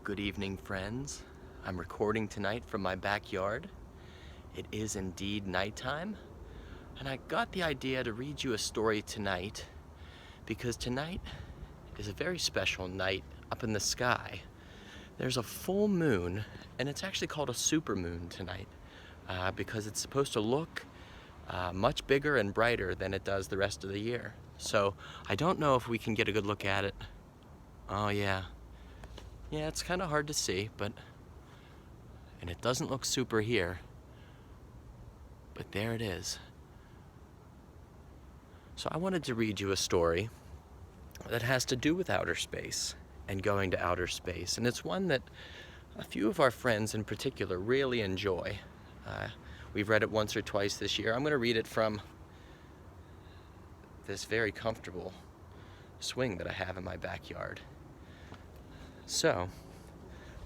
Good evening, friends. I'm recording tonight from my backyard. It is indeed nighttime, and I got the idea to read you a story tonight because tonight is a very special night up in the sky. There's a full moon, and it's actually called a supermoon tonight because it's supposed to look much bigger and brighter than it does the rest of the year. So I don't know if we can get a good look at it. Oh yeah. Yeah, it's kind of hard to see, and it doesn't look super here, but there it is. So I wanted to read you a story that has to do with outer space and going to outer space, and it's one that a few of our friends in particular really enjoy. We've read it once or twice this year. I'm going to read it from this very comfortable swing that I have in my backyard. So,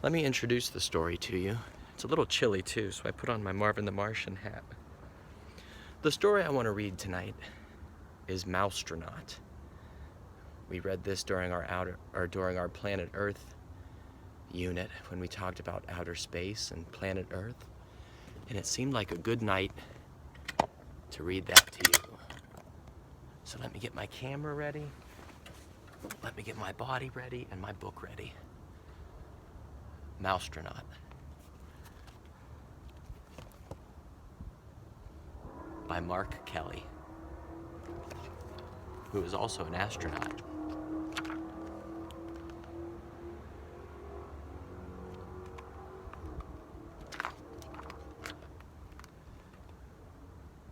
let me introduce the story to you. It's a little chilly too, so I put on my Marvin the Martian hat. The story I want to read tonight is Mousetronaut. We read this during our Planet Earth unit when we talked about outer space and planet Earth, and it seemed like a good night to read that to you. So let me get my camera ready, let me get my body ready, and my book ready. Mousetronaut. By Mark Kelly, who is also an astronaut.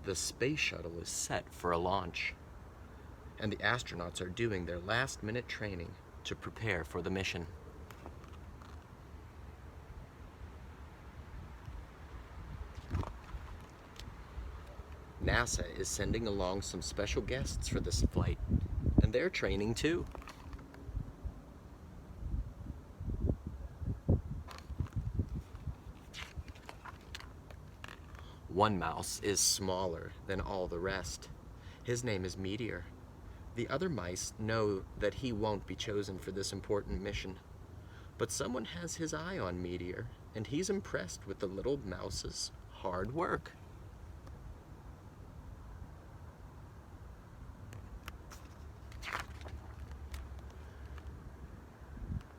The space shuttle is set for a launch, and the astronauts are doing their last-minute training to prepare for the mission. NASA is sending along some special guests for this flight, and they're training too. One mouse is smaller than all the rest. His name is Meteor. The other mice know that he won't be chosen for this important mission, but someone has his eye on Meteor, and he's impressed with the little mouse's hard work.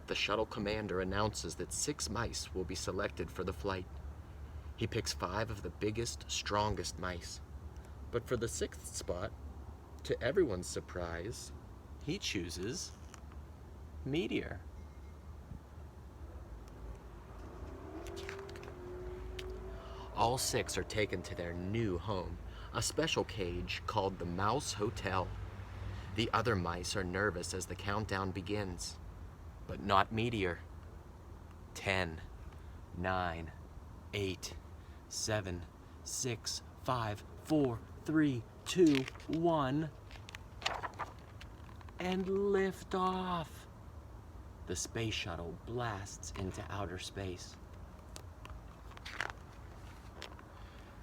The shuttle commander announces that 6 mice will be selected for the flight. He picks 5 of the biggest, strongest mice. But for the 6th spot, to everyone's surprise, he chooses Meteor. All 6 are taken to their new home, a special cage called the Mouse Hotel. The other mice are nervous as the countdown begins. But not Meteor. 10, 9, 8, 7, 6, 5, 4, 3, 2, 1, and lift off. The space shuttle blasts into outer space.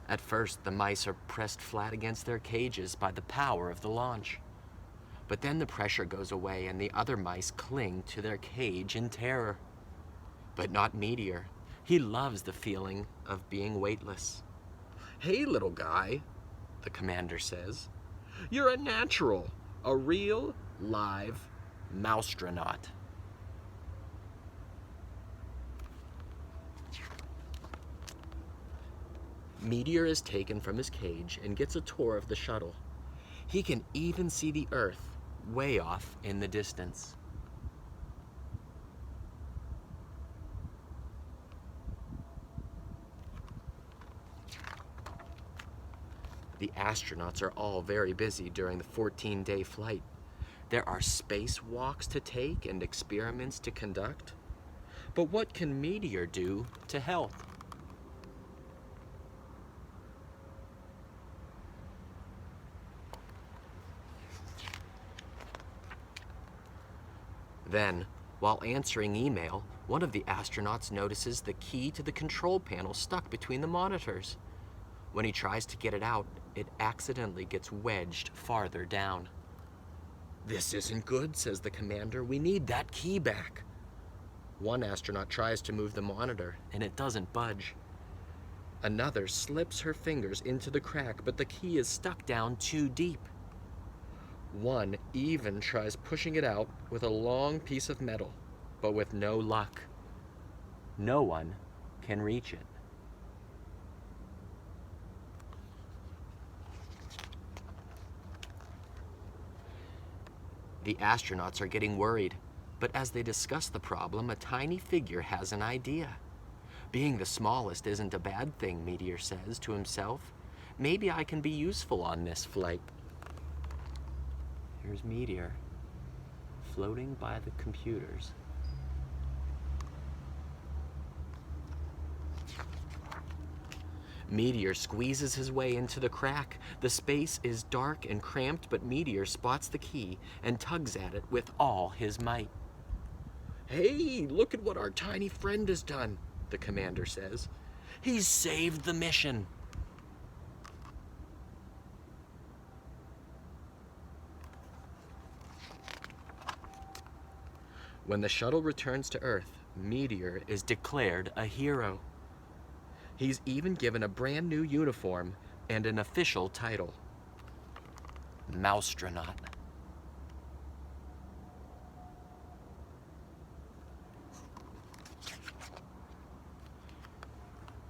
At first, the mice are pressed flat against their cages by the power of the launch. But then the pressure goes away and the other mice cling to their cage in terror. But not Meteor. He loves the feeling of being weightless. "Hey, little guy," the commander says. "You're a natural, a real, live mousetronaut." Meteor is taken from his cage and gets a tour of the shuttle. He can even see the Earth way off in the distance. The astronauts are all very busy during the 14-day flight. There are spacewalks to take and experiments to conduct. But what can Meteor do to help? Then, while answering email, one of the astronauts notices the key to the control panel stuck between the monitors. When he tries to get it out, it accidentally gets wedged farther down. "This isn't good," says the commander. "We need that key back." One astronaut tries to move the monitor, and it doesn't budge. Another slips her fingers into the crack, but the key is stuck down too deep. One even tries pushing it out with a long piece of metal, but with no luck. No one can reach it. The astronauts are getting worried, but as they discuss the problem, a tiny figure has an idea. Being the smallest isn't a bad thing, Meteor says to himself. Maybe I can be useful on this flight. Here's Meteor, floating by the computers. Meteor squeezes his way into the crack. The space is dark and cramped, but Meteor spots the key and tugs at it with all his might. "Hey, look at what our tiny friend has done," the commander says. "He's saved the mission." When the shuttle returns to Earth, Meteor is declared a hero. He's even given a brand new uniform and an official title: Mousetronaut.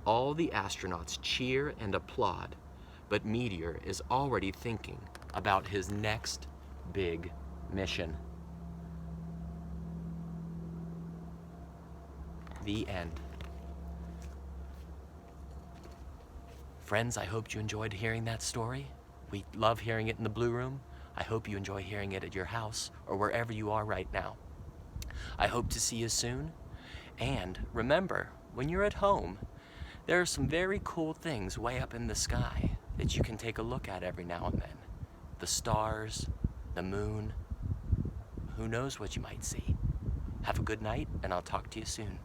All the astronauts cheer and applaud, but Meteor is already thinking about his next big mission. The end. Friends, I hope you enjoyed hearing that story. We love hearing it in the Blue Room. I hope you enjoy hearing it at your house or wherever you are right now. I hope to see you soon. And remember, when you're at home, there are some very cool things way up in the sky that you can take a look at every now and then. The stars, the moon, who knows what you might see. Have a good night, and I'll talk to you soon.